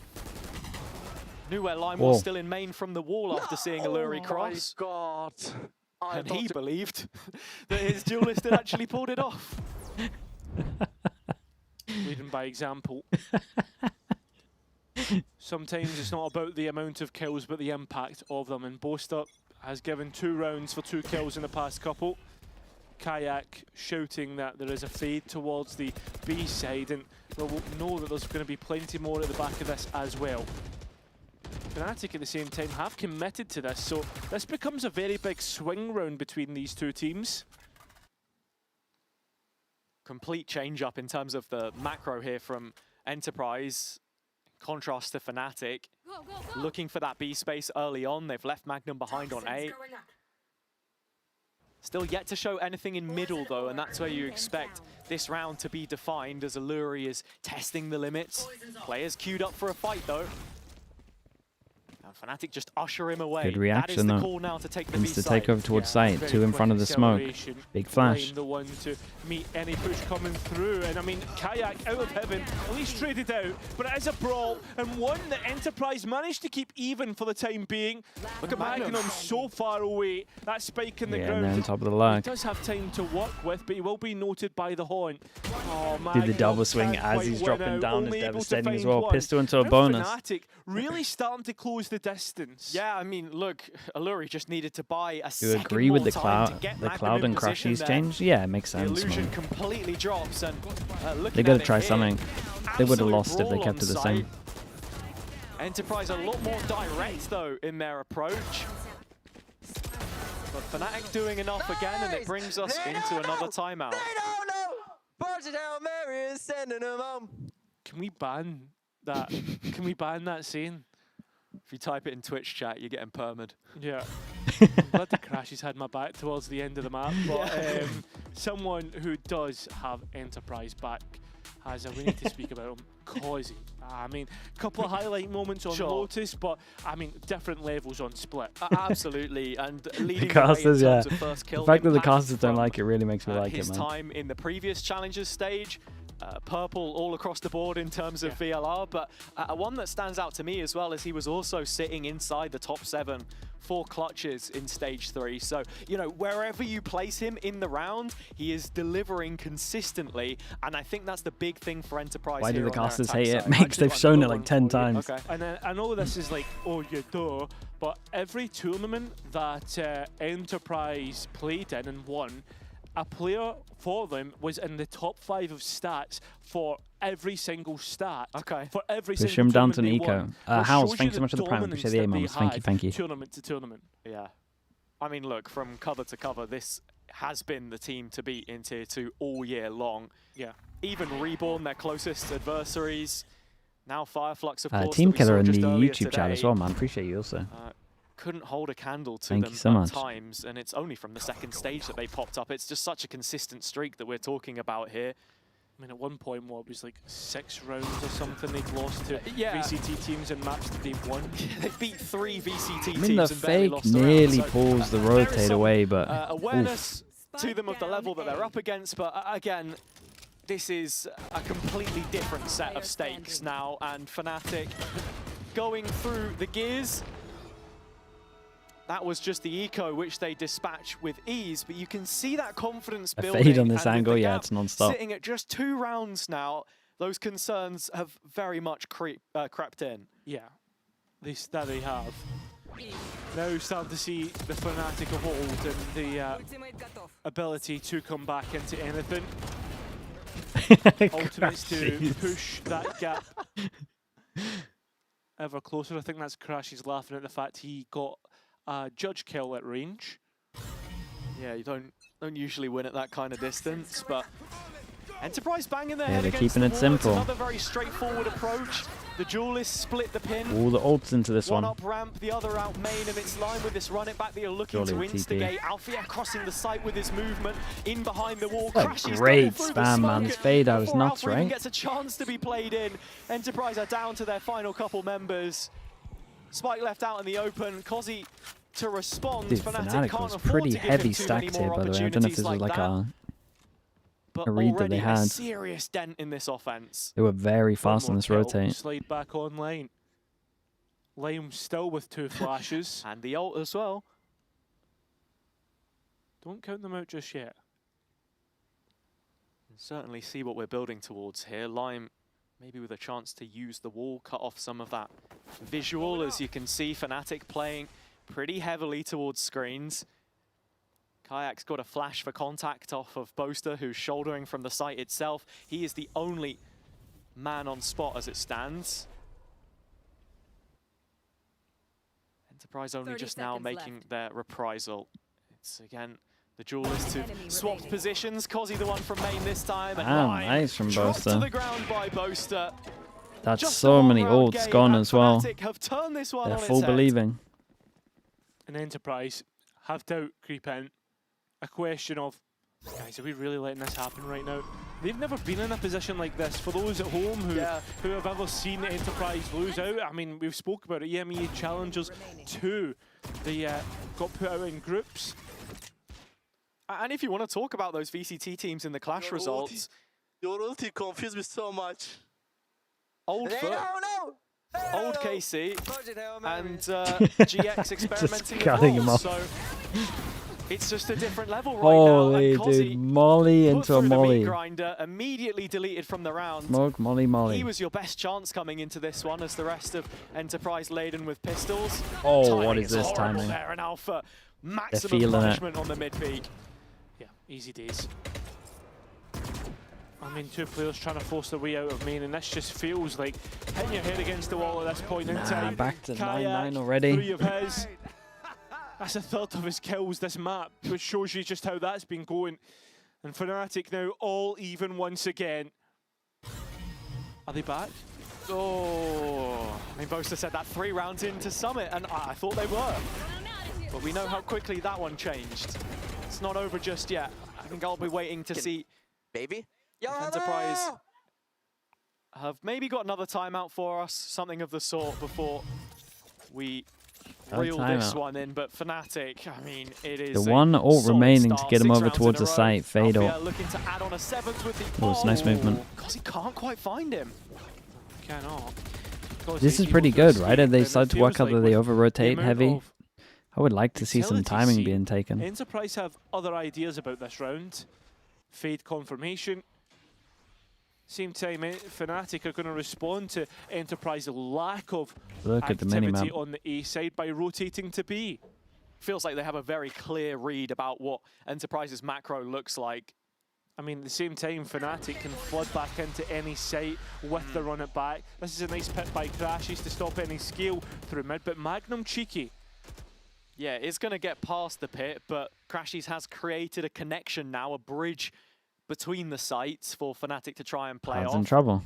Knew where Lime was Whoa. still in main from the wall after seeing Alluri cross. Oh my god. And he believed that his duelist had actually pulled it off. Leading by example. Sometimes it's not about the amount of kills, but the impact of them. And Boaster has given 2 rounds for 2 kills in the past couple. Kayak shouting that there is a fade towards the B side, and we'll know that there's going to be plenty more at the back of this as well. Fnatic at the same time have committed to this, so this becomes a very big swing round between these 2 teams. Complete change up in terms of the macro here from Enterprise. In contrast to Fnatic, looking for that B space early on. They've left Magnum behind on A. Still yet to show anything in middle though, and that's where you expect this round to be defined as Alluri is testing the limits. Players queued up for a fight though. And Fnatic just usher him away. Good reaction that is the though. call now to take the Comes to B-side. take over towards site, 2 in front of the smoke. Big flash. The one to meet any push coming through, and I mean, Kayak out of heaven, at least traded out, but it is a brawl, and one that Enterprise managed to keep even for the time being. Look at Magnum so far away, that spike in the ground. And then top of the He lag. does have time to work with, but he will be noted by the horn. Oh, Did the Magnum double swing can't as quite he's win dropping out, down is only able to devastating as find well. one. Pistol into a Now bonus. Fnatic really starting to close the distance. Yeah, I mean, look, Alluri just needed to buy a Do you second agree with more the time to cloud, get the Magnum cloud in and position Crashies there. change? Yeah, it makes The sense. illusion Man. completely drops, and They got to try here, something. They would have absolute lost if they brawl kept it on the same. site. Enterprise a lot more direct though in their approach. But Fnatic doing enough again, and it brings us into another timeout. Can we ban that? Can we ban that scene? If you type it in Twitch chat, you're getting permed. Yeah. I'm glad the Crashies had my back towards the end of the map, but someone who does have Enterprise back has we need to speak about him. Causey. I mean, a couple of highlight moments on Lotus, but I mean, different levels on Split. Absolutely, and leading The casters, the way in yeah. terms of first kill The fact that the impact casters don't from, like it really makes me like it, his man. time in the previous challenges stage. Purple all across the board in terms of VLR, but one that stands out to me as well is he was also sitting inside the top 7 for clutches in stage 3. So, you know, wherever you place him in the round, he is delivering consistently, and I think that's the big thing for Enterprise. Why do here the on their casters attack hate it? side. Makes they've shown it like 10 times. Okay. And I know this is like, oh, you do, but every tournament that Enterprise played in and won, a player for them was in the top 5 of stats for every single stat. Okay. For every Push single him down to tournament they Nico. won. Which Howls, shows thanks you so much for the prime. Appreciate the dominance A-moments. that Thank they you. had Tournament to tournament. Yeah. I mean, look, from cover to cover, this has been the team to beat in Tier 2 all year long. Yeah. Even Reborn, their closest adversaries. Now Fireflux, of course. Team that we Killer saw in the just earlier YouTube chat as today, well, man. Appreciate you also. couldn't hold a candle to Thank them you so at much. times, and it's only from the second stage that they popped up. It's just such a consistent streak that we're talking about here. I mean, at one point, what was like 6 rounds or something they'd lost to Yeah. VCT teams and maps that they've won. They beat 3 VCT I mean, teams the and barely fake lost a round, nearly so, pulls the there is rotate some, away, but awareness to them of the level that they're up against, but again, this is a completely different set of stakes now, and Fnatic going through the gears. That was just the eco, which they dispatch with ease, but you can see that confidence a building. fade on this and with angle, the yeah, gap it's non-stop. sitting at just 2 rounds now, those concerns have very much crept in. Yeah, that they have. Now starting to see the Fnatic of old and the ability to come back into anything. Ultimates to push that gap ever closer. I think that's Crashies laughing at the fact he got a judge kill at range. Yeah, you don't usually win at that kind of distance, but Enterprise banging their Yeah, head they're against keeping the it wall. simple. It's another very straightforward approach. The duelists split the pin. All the ults into this One one. up ramp, the other out main, and it's line with this run it back that you're looking Surely to TP. instigate. Alfia crossing the site with his movement in behind the wall. What a Crashes great going through the spam, smoke, man. This and fade out is before nuts, Alpha even right? gets a chance to be played in. Enterprise are down to their final couple members. Spike left out in the open. Causey to respond. Dude, Fnatic Fnatic can't was afford pretty to give him heavy too stacked many here, more by the way. I don't know if this was opportunities like that. But a read that already they a had. serious dent in this offense. They were very One fast on more this kill, rotate. Slide back online. Lime still with 2 flashes. And the ult as well. Don't count them out just yet. Certainly see what we're building towards here. Lime maybe with a chance to use the wall, cut off some of that visual. As you can see, Fnatic playing pretty heavily towards screens. Kayak's got a flash for contact off of Boaster, who's shouldering from the site itself. He is the only man on spot as it stands. Enterprise only just now making their reprisal. It's again the duelists who've swapped positions. Kozzy the one from main this time, and nice from dropped Boaster. to the ground by Boaster. That's Just so a many one-round ults game, gone and as well. Fnatic have turned this one They're on full its head. believing. An Enterprise have doubt creep in. A question of, guys, are we really letting this happen right now? They've never been in a position like this. For those at home who have ever seen Enterprise lose out, I mean, we've spoke about it, EMEA Challengers 2. They got put out in groups. And if you want to talk about those VCT teams in the Clash results... Your ulti confused me so much. Old Foot, Old KC, and GX experimenting cutting with him rolls, off. so it's just a different level right Holy now. And Kozzy dude, Molly put into a through the Molly. meat grinder, immediately deleted from the round. Smoke, Molly, Molly. He was your best chance coming into this one, as the rest of Enterprise laden with pistols. Oh, Timing what is this horrible timing? there, and Alpha, maximum feeling it. punishment on the mid peak. Yeah, easy days. I mean, two players trying to force their way out of main, and this just feels like hitting your head against the wall at this point in time. Back to Kayak, 9-9 already. 3 of his. That's a third of his kills this map, which shows you just how that's been going. And Fnatic now all even once again. Are they back? Oh, I mean, Boaster said that 3 rounds into Summit, and I thought they were. But we know how quickly that one changed. It's not over just yet. I think I'll be waiting to see Baby? if Enterprise have maybe got another timeout for us, something of the sort, before we reel this one in. But Fnatic, I mean, it is The one ult solid remaining to start, get him 6 over rounds towards in the a row. site. Fade Alfia ult. looking to add on a 7th with the Oh, it's nice movement. because he can't quite find him. Cannot. This is pretty good, right? If they start to work out that they over-rotate heavy, I would like to see some timing being taken. Enterprise have other ideas about this round. Fade confirmation. Same time, Fnatic are going to respond to Enterprise's lack of Look at the activity minimap. on the A side by rotating to B. Feels like they have a very clear read about what Enterprise's macro looks like. I mean, at the same time, Fnatic can flood back into any site with the run it back. This is a nice pit by Crashes to stop any scale through mid, but Magnum cheeky. Yeah, it's going to get past the pit, but Crashes has created a connection now, a bridge between the sites for Fnatic to try and play Cloud's off. in trouble.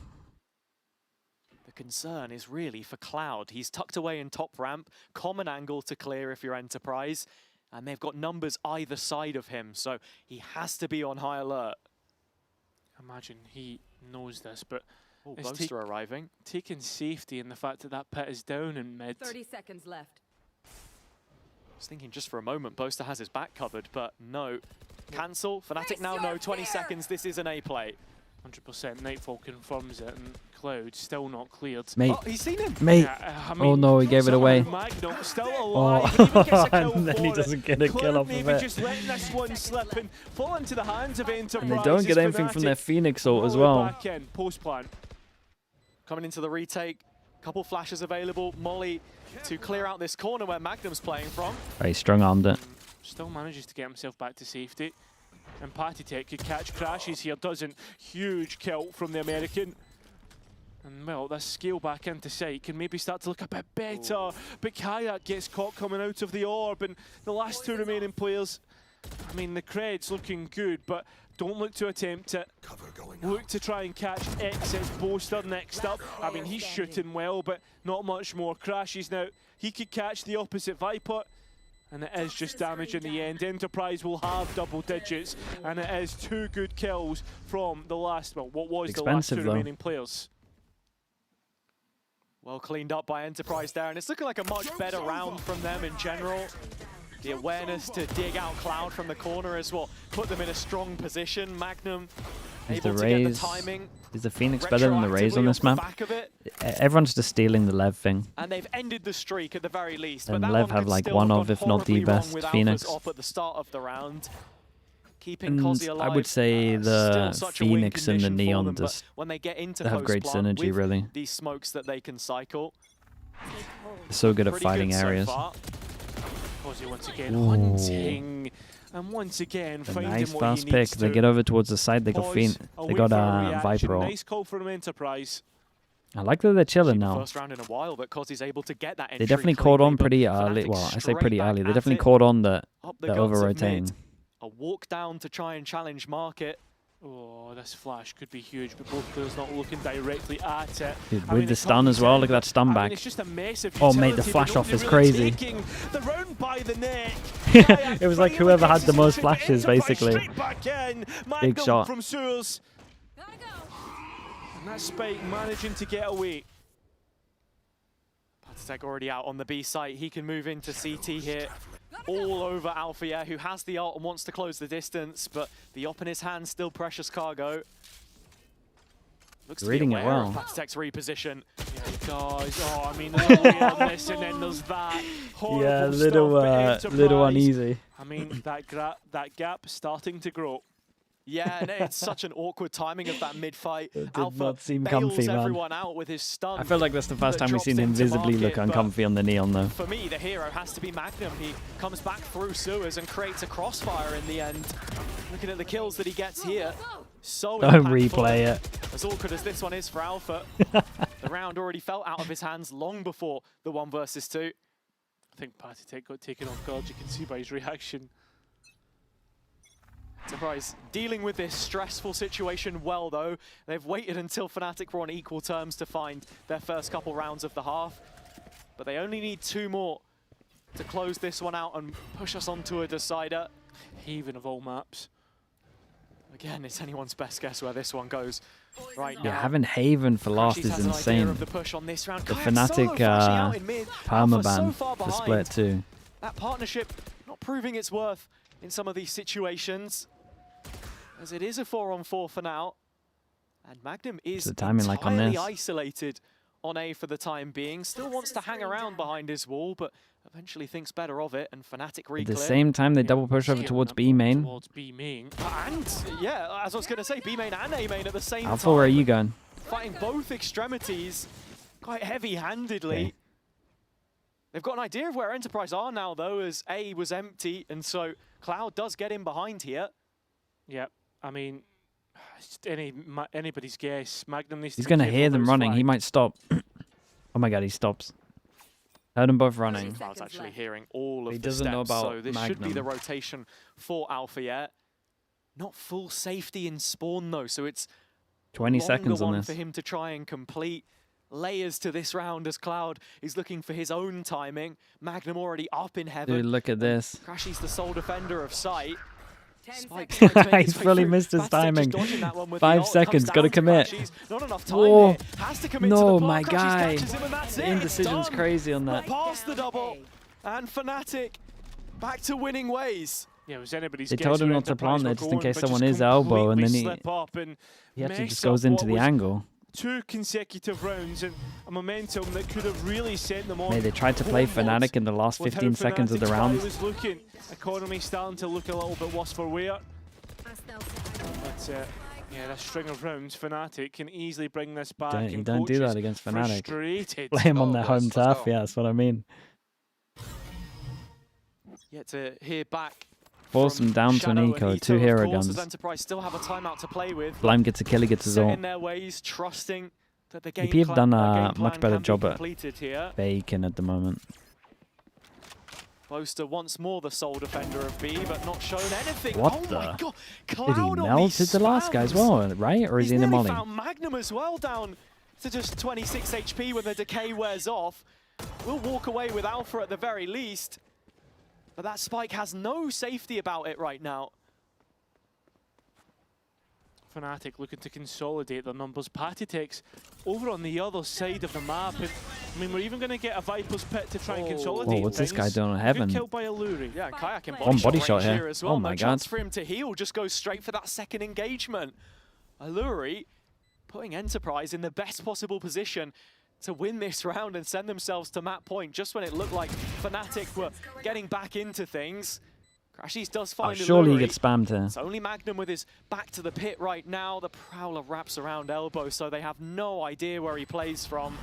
The concern is really for Cloud. He's tucked away in top ramp, common angle to clear if you're Enterprise, and they've got numbers either side of him, so he has to be on high alert. Imagine he knows this, but Oh, it's Boaster arriving. taking safety in the fact that that pit is down in mid. 30 seconds left. I was thinking just for a moment Boaster has his back covered, but no. Cancel. Fnatic now know 20 seconds. This is an A play. 100% Nightfall confirms it, and Cloud still not cleared. Mate. Oh, he's seen him. Mate. Yeah, I Oh mean, no, he gave it somehow away. Magnum still Oh, alive, and even gets a kill and then he for doesn't it. get a Cloud kill off of maybe it. just letting this one slip and fall into the hands of Enterprise. And they don't get anything from their Phoenix ult as well. Back in, post plant. Coming into the retake. Couple flashes available. Molly to clear out this corner where Magnum's playing from. Very strong-armed it. Still manages to get himself back to safety. And Patty Tech could catch Crashes here, doesn't. Huge kill from the American. And well, this scale back into sight can maybe start to look a bit better. Ooh. But Kayak gets caught coming out of the orb, and the last 2 remaining players, I mean, the Cred's looking good, but don't look to attempt it. Look to try and catch X. It's Boaster next up. I mean, he's shooting well, but not much more. Crashes now. He could catch the opposite Viper. And it is just damage in the end. Enterprise will have double digits, and it is 2 good kills from the last, well, what was the last 2 remaining players. Well cleaned up by Enterprise there, and it's looking like a much better round from them in general. The awareness to dig out Cloud from the corner as well put them in a strong position. Magnum Is the able to get the Raze... timing. Is the Phoenix better than the Raze on this map? Everyone's just stealing the Lev thing. And they've ended the streak at the very least. And but that Lev one have could like still one have of, gone if not the horribly wrong best with Phoenix. Alpha's off at the start of the round. Keeping And Cozzy alive. I would say the still such a win Phoenix and the condition for Neon them, but just when they get into have great close plant synergy, with really. these smokes that they can cycle. So good at Pretty fighting good so areas. far. Cozzy once again Ooh. hunting. And once again, A finding nice what fast he pick. needs They to. get over towards the side. They got Pause, They await got for a reaction. Viper ult. Nice call from Enterprise. I like that they're chilling now. First round in a while, but Cozzy's able to get that They entry definitely caught on cleanly, but pretty early. Fnatic Well, I say straight pretty back early. They at definitely it. caught on that Up the they're guts of over mid. rotating. A walk down to try and challenge Market. Oh, this flash could be huge, but both players not looking directly at it. Dude, I with mean, the it stun comes as well. in. Look at that stun I mean, back. it's just a massive Oh, mate, the utility, flash but off is nobody crazy. really taking the round by the neck. It was like whoever had the most flashes, basically. Straight back in. Big Magnum shot. from Sewers. And that Spike managing to get away. Patatech already out on the B site. He can move into CT here. All over Alpha, yeah, who has the ult and wants to close the distance, but the op in his hand, still precious cargo. Looks Reading to it be aware well. of Patatech's reposition. Yeah, guys. Oh, I mean, early on this, and then there's that. Horrible Yeah, stuff, but little Enterprise, uneasy. I mean, that gap starting to grow. Yeah, and it's such an awkward timing of that mid-fight. It did Alpha not seem bails comfy, man. everyone out with his stun. I feel like that's the first that time we've drops seen him into visibly look Market, but uncomfy on the Neon, though. For me, the hero has to be Magnum. He comes back through sewers and creates a crossfire in the end. Looking at the kills that he gets here. So Don't impactful. replay it. As awkward as this one is for Alpha, the round already felt out of his hands long before the 1 versus 2. I think Patatech got taken off guard. You can see by his reaction. Surprise. Dealing with this stressful situation well, though. They've waited until Fnatic were on equal terms to find their first couple rounds of the half. But they only need 2 more to close this one out and push us onto a decider. Haven of all maps. Again, it's anyone's best guess where this one goes right now. Yeah, having Haven for last Crashies is has an idea insane. of the push on this round. The Kayak solo Fnatic flashing out in mid. Alpha so permaban far for behind. split too. That partnership not proving its worth in some of these situations, as it is a 4-on-4 for now. And Magnum is the timing like on entirely this? isolated on A for the time being. Still wants to hang around behind his wall, but eventually thinks better of it, and Fnatic At the reclear. same time, they double push over Scaling towards up B main. Towards B main. And, yeah, as I was going to say, B main and A main at the same Alpha, time. where are you going? Fighting both extremities quite heavy-handedly. Okay. They've got an idea of where Enterprise are now, though, as A was empty, and so Cloud does get in behind here. Yeah, I mean, it's just anybody's guess. Magnum needs He's to be going to careful hear of them those running. He flags. might stop. Oh my god, he stops. Heard them both running. Cloud's actually hearing all of He the doesn't know steps, about so this should be Magnum. the rotation for Alpha yet. Not full safety in spawn, though, so it's 20 longer seconds on one this. for him to try and complete. Layers to this round as Cloud is looking for his own timing. Magnum already up in heaven. Dude, look at this. Crashy's the sole defender of sight. Spike He's fully missed his timing. 5 seconds, gotta commit. Not enough time Whoa. here. Has to commit No, to the plant. my Crashies guy. catches him and that's The it. It's indecision's done. crazy on that. Not past the double. And Fnatic back to winning ways. Yeah, it was anybody's They guess told him where not to Enterprise plant there were just in going, case but someone just is elbow, and then completely he slip up and actually mess just goes up into what the was angle. 2 consecutive rounds and a momentum that could have really sent them on. Mate, they tried to play forward Fnatic in the last with how 15 seconds of the Fnatic's round. play was looking. Economy starting to look a little bit worse for wear. But yeah, that string of rounds, Fnatic can easily bring this back. You and don't do coach that is against Fnatic. frustrated. Play him on their home let's turf, go. yeah, that's what I mean. Yet to hear back. Force from him down to Shadow an and eco, Ito, 2 of hero course, as guns. Enterprise still have a timeout to play with. Blime gets a kill, he gets his Set ult. in their ways, trusting that the game EP have done a game much plan better can be job at completed here. Bacon at the moment. Close to once more the sole defender of B, but not shown anything. What oh the? My God. Did he Cloud on melted these the last guy as spams. well, right? Or is he in the nearly molly? found Magnum as well, down to just 26 HP when the decay wears off. We'll walk away with Alpha at the very least, but that Spike has no safety about it right now. Fnatic looking to consolidate their numbers. Patatech's over on the other side of the map. And, I mean, we're even going to get a Viper's Pit to try and consolidate. Whoa, what's this guy things. doing on Good Heaven? kill by Alluri. Yeah, Kayak in One body range shot here. as well. Oh my no chance God. for him to heal, just goes straight for that second engagement. Alluri putting Enterprise in the best possible position to win this round and send themselves to map point just when it looked like Fnatic were getting back into things. Crashies does find Alluri. Surely he gets spammed here. It's only Magnum with his back to the pit right now. The Prowler wraps around elbow, so they have no idea where he plays from.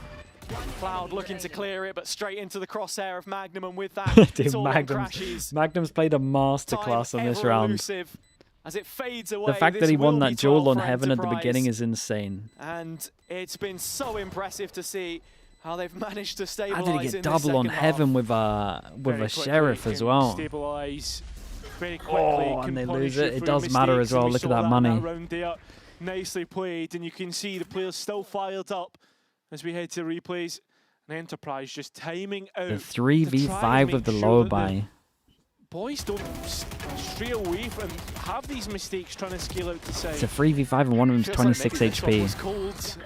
Cloud looking to clear it, but straight into the crosshair of Magnum, and with that, Dude, it's all on Crashies. Magnum's played a masterclass on this round. Elusive. As it fades away, The fact that he won that duel on Heaven at the beginning is insane. And it's been so impressive to see how they've managed to How stabilize did he in get this double on second Heaven half. with a Sheriff as well? Stabilize very quickly. Oh, and they lose it. It does matter as well. Look at that money. Round there. Nicely played, and you can see the players still fired up as we head to replays. And Enterprise just timing out. The 3v5 with the low buy. Boys don't stray away from have these mistakes trying to scale out to side. It's a 3v5 and one of them's 26 HP. Was called,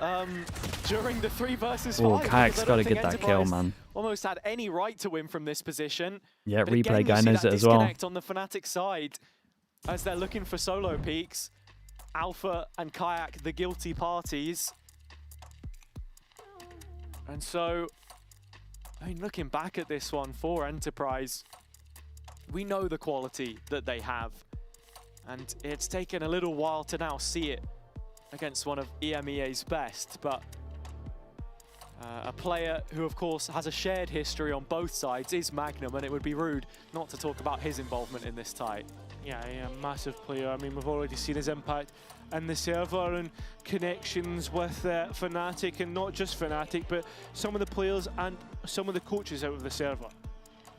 during the 3 versus 5. Oh, Kayak's got to get that kill, man. Almost had any right to win from this position. Yeah, But replay again, guy you see knows that it as well. disconnect on the Fnatic side as they're looking for solo peaks. Alpha and Kayak, the guilty parties. And so, I mean, looking back at this one for Enterprise, we know the quality that they have, and it's taken a little while to now see it against one of EMEA's best, but a player who, of course, has a shared history on both sides is Magnum, and it would be rude not to talk about his involvement in this tie. Yeah, a massive player. I mean, we've already seen his impact in the server and connections with Fnatic, and not just Fnatic, but some of the players and some of the coaches out of the server.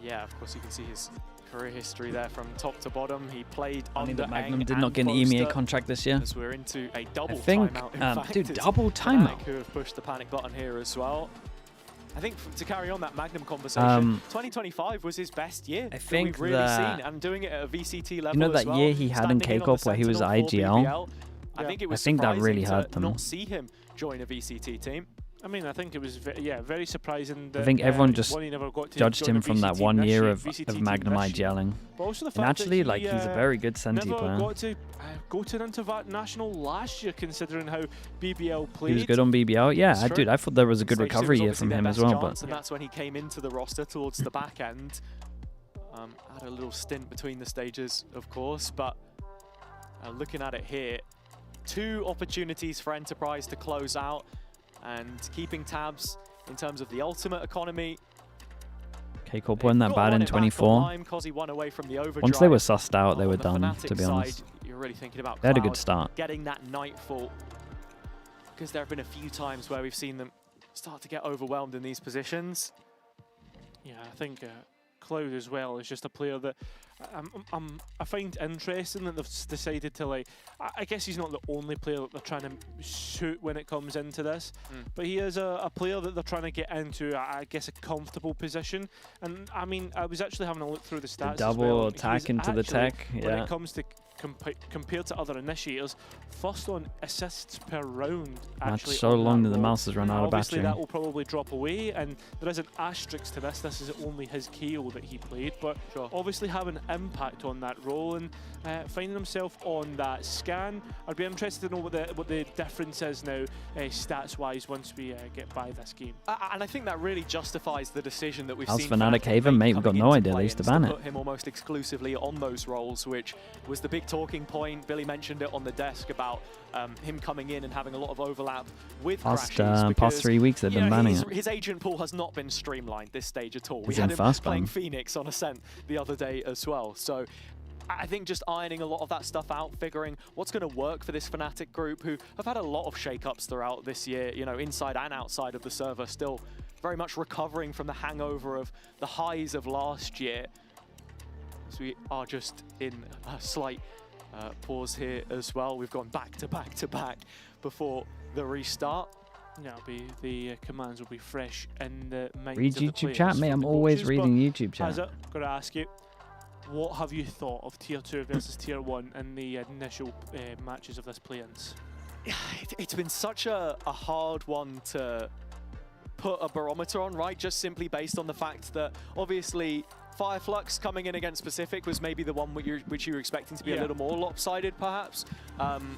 Yeah, of course, you can see his career history there from top to bottom. He played I mean, under that Magnum Eng did not and get an EMEA Poster, contract this year. as we're into a double I think, timeout. In fact, dude, it's double Fnatic timeout. who have pushed the panic button here as well. I think to carry on that Magnum conversation, 2025 was his best year I think that we've really that- seen, and doing it at a VCT level. You know as that well, year he had in standing on K-Corp the where he was Sentinel for IGL? BBL, I think it was I think that surprising really to hurt them. not see him join a VCT team. I mean, I think it was very surprising that I think everyone just one, he never got to judged join him a from that VCT 1 this year year, of VCT team Magnum this year. IGLing. But also the And fact actually, that like, he, he's a very good Senti never player. got to go to an international last year, considering how BBL played. He was good on BBL. Yeah, That's dude, I thought there was a good Stage 2 recovery was year obviously from their him as best well. chance, But and that's when he came into the roster towards the back end. Had a little stint between the stages, of course, but looking at it here, 2 opportunities for Enterprise to close out, and keeping tabs in terms of the ultimate economy. K-Corp weren't that bad in 24. Once Once they were sussed out, they were done, to be honest. You're really thinking about They had a Cloud good start. getting that Nightfall, because there have been a few times where we've seen them start to get overwhelmed in these positions. Yeah, I think Cloud as well is just a player that I find interesting that they've decided to, like, I guess he's not the only player that they're trying to shoot when it comes into this, but he is a player that they're trying to get into, I guess, a comfortable position. And I mean, I was actually having a look through the stats. Double as well. attack into the tech, When yeah. it comes to compared to other initiators, first on assists per round. That's Actually, so on long that that the role. mouse has run out of Obviously, battery. that will probably drop away, and there is an asterisk to this. This is only his KO that he played, but obviously having impact on that role and finding himself on that scan. I'd be interested to know what the difference is now, stats-wise, once we get by this game. And I think that really justifies the decision that we've How's seen Fnatic Haven, mate? We've got no idea. They used to ban it. Put him almost exclusively on those roles, which was the big talking point. Billy mentioned it on the desk about him coming in and having a lot of overlap with Crashies. Past 3 weeks, they've been banning it. His agent pool has not been streamlined this stage at all. He's We in had him fast playing ban. Phoenix on Ascent the other day as well. So I think just ironing a lot of that stuff out, figuring what's going to work for this Fnatic group, who have had a lot of shakeups throughout this year, you know, inside and outside of the server, still very much recovering from the hangover of the highs of last year. So we are just in a slight pause here as well. We've gone back to back to back before the restart. Yeah, the commands will be fresh in the minds Read of the YouTube players chat, from mate. the I'm always coaches, reading but YouTube chat. Hazard, got to ask you, what have you thought of Tier 2 versus Tier 1 in the initial matches of this Playins? It's been such a hard one to put a barometer on, right? Just simply based on the fact that obviously Fireflux coming in against Pacific was maybe the one which you were expecting to be a little more lopsided, perhaps.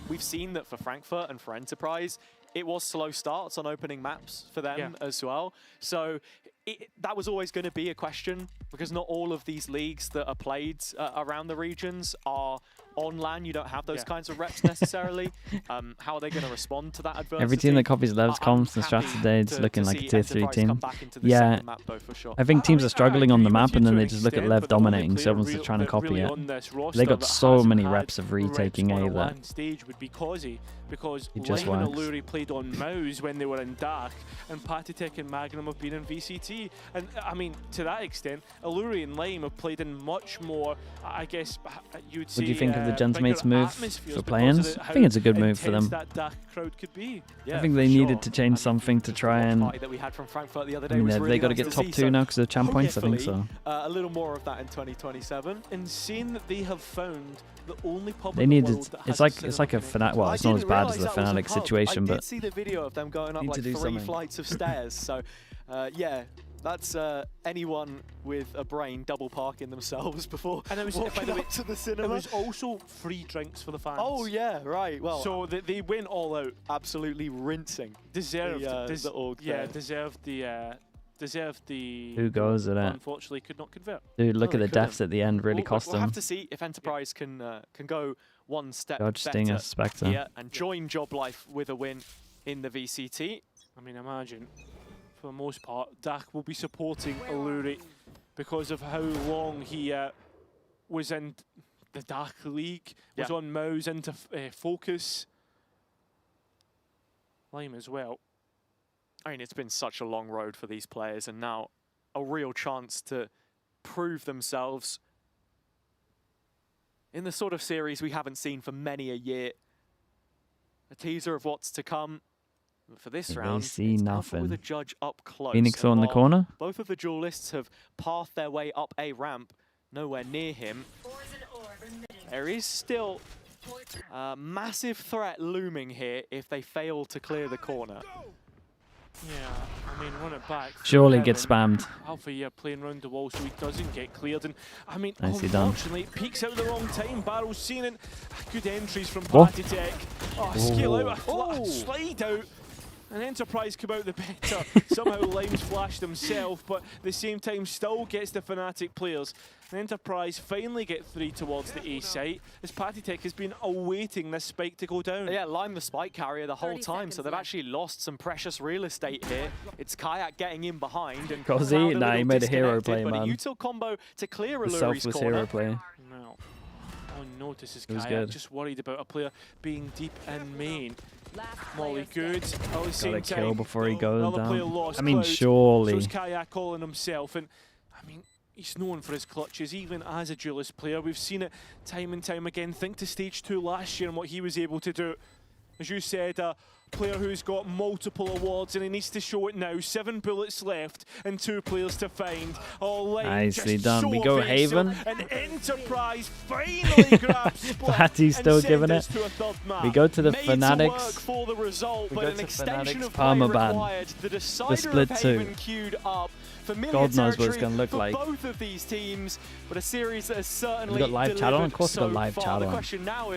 We've seen that for Frankfurt and for Enterprise, it was slow starts on opening maps for them as well. So that was always going to be a question, because not all of these leagues that are played around the regions are on LAN. You don't have those kinds of reps necessarily. How are they going to respond to that adversity? Every team that copies Lev's comps and strats today, it's looking like a tier 3 team. Yeah, I think teams are struggling on the map, and then they just look at Lev dominating, so everyone's just trying to copy it. They got so many reps of retaking A that stage would be Causey, because it just Lime and works. Alluri played on Mouse when they were in Dark, and Patitek and Magnum have been in VCT. And I mean, to that extent, Alluri and Lime have played in much more, I guess you would say. What do you think of the Gentleman's move for Playins? I think it's a good move for them. That Dark crowd could be. I think they needed to change something to try and. That we had from Frankfurt the other day I mean, was they really got to nice get to top see. 2 now because of champ points. I think so. A little more of that in 2027. And seeing that they have found the only pub They in the needed. world that It's has like a Fnatic. Well, it's not as bad as the Fnatic situation, I but did see the video of them going up need like to do 3 something. flights of stairs. So, yeah, that's anyone with a brain double parking themselves before and it was, walking by the way, up to the cinema. It was also free drinks for the fans. Oh yeah, right. Well, so they went all out, absolutely rinsing. Deserved the org there. deserved the. Who goes at it? Unfortunately, could not convert. Dude, look No, at the they couldn't. deaths at the end. Really cost We'll them. have to see if Enterprise can go one step Dodge, better Stinger, Spectre. here and join Job Life with a win in the VCT. I mean, imagine, for the most part, Dak will be supporting Alluri because of how long he was in the Dark League, was on Mouse into Focus. Lime as well. I mean, it's been such a long road for these players, and now a real chance to prove themselves in the sort of series we haven't seen for many a year. A teaser of what's to come. But for this round, see it's nothing. Alpha with a judge up close. Phoenix And on the while corner. Both of the duelists have pathed their way up a ramp, nowhere near him. There is still a massive threat looming here if they fail to clear the corner. Yeah, I mean, run it back. Surely get spammed. Alpha here playing round the wall so he doesn't get cleared. And I mean, Nicely done. unfortunately, it peaks out at the wrong time. Barrow's seen it. Good entries from Whoa. Patitek. Oh, skill out, a slide out. And Enterprise come out the better. Somehow Lime's flashed himself, but at the same time still gets the Fnatic players. And Enterprise finally get 3 towards the A site, as Patitek has been awaiting this spike to go down. Yeah, Lime the spike carrier the whole time, so they've actually lost some precious real estate here. It's Kayak getting in behind. And Cause he, Cloud a nah, he little made a hero disconnected, play, but man. a util combo to clear The Alluri's selfless corner. hero play. No. On notice is It was Kayak, good. just worried about a player being deep in main. Molly good. At the same Got a kill time, before he goes another player down. lost I mean, Cloud, surely. So it's Kayak calling himself, and I mean, he's known for his clutches, even as a duelist player. We've seen it time and time again. Think to stage 2 last year and what he was able to do. As you said, a player who's got multiple awards and he needs to show it now. 7 bullets left and 2 players to find. Oh, Lime Nicely just done. so We go evasive. Haven. And Enterprise finally grabs Split Patty's still and send giving us it. to a third map. We go to the Made to work Fnatics. for the result, We but go an to extension Fnatic's of play Armor ban. required. The decider split of two. Haven queued up. Familiar God knows what it's territory gonna look for like. both of these teams, but a series that has certainly We got live chat on? delivered Of course we got so live far. chat The on. question now